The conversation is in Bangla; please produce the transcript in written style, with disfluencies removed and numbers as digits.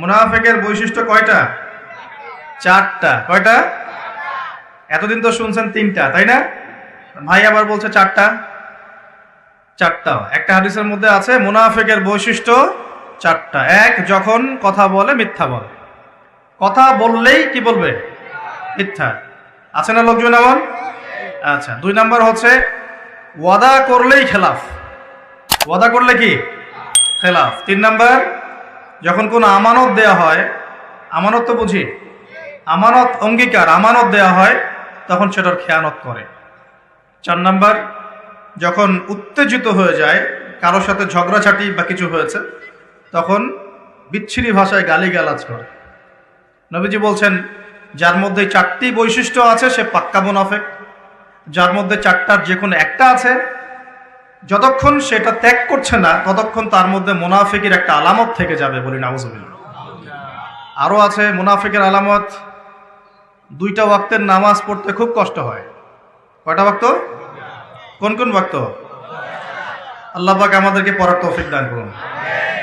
মুনাফিকের বৈশিষ্ট্য কয়টা? চারটা। কয়টা? এতদিন তো শুনছেন তিনটা, তাই না? ভাই আবার বলছে চারটা। চারটা। একটা হাদিসের মধ্যে আছে মুনাফিকের বৈশিষ্ট্য চারটা। এক, যখন কথা বলে মিথ্যা বলে। কথা বললেই কি বলবে? মিথ্যা। আছে না লোকজন এমন? আচ্ছা। দুই নাম্বার হচ্ছে ওয়াদা করলেই খেলাফ। ওয়াদা করলে কি? খেলাফ। তিন নাম্বার, যখন কোনো আমানত দেয়া হয়, আমানত তো বুঝি, আমানত অঙ্গীকার, আমানত দেয়া হয়, তখন সেটার খেয়ানত করে। চার নাম্বার, যখন উত্তেজিত হয়ে যায়, কারোর সাথে ঝগড়াঝাটি বা কিছু হয়েছে, তখন বিচ্ছিরি ভাষায় গালিগালাজ করে। নবীজি বলছেন যার মধ্যে চারটি বৈশিষ্ট্য আছে সে পাক্কা মুনাফিক। যার মধ্যে চারটার যে কোনো একটা আছে, যতক্ষণ সেটা ত্যাগ করছে না ততক্ষণ তার মধ্যে মুনাফিকের একটা আলামত থেকে যাবে, বলি নাউজুবিল্লাহ। আরও আছে মুনাফিকের আলামত, দুইটা ওয়াক্তের নামাজ পড়তে খুব কষ্ট হয়। কয়টা ওয়াক্ত? কোন কোন ওয়াক্ত? আল্লাহ পাক আমাদেরকে পড়ার তৌফিক দান করুন।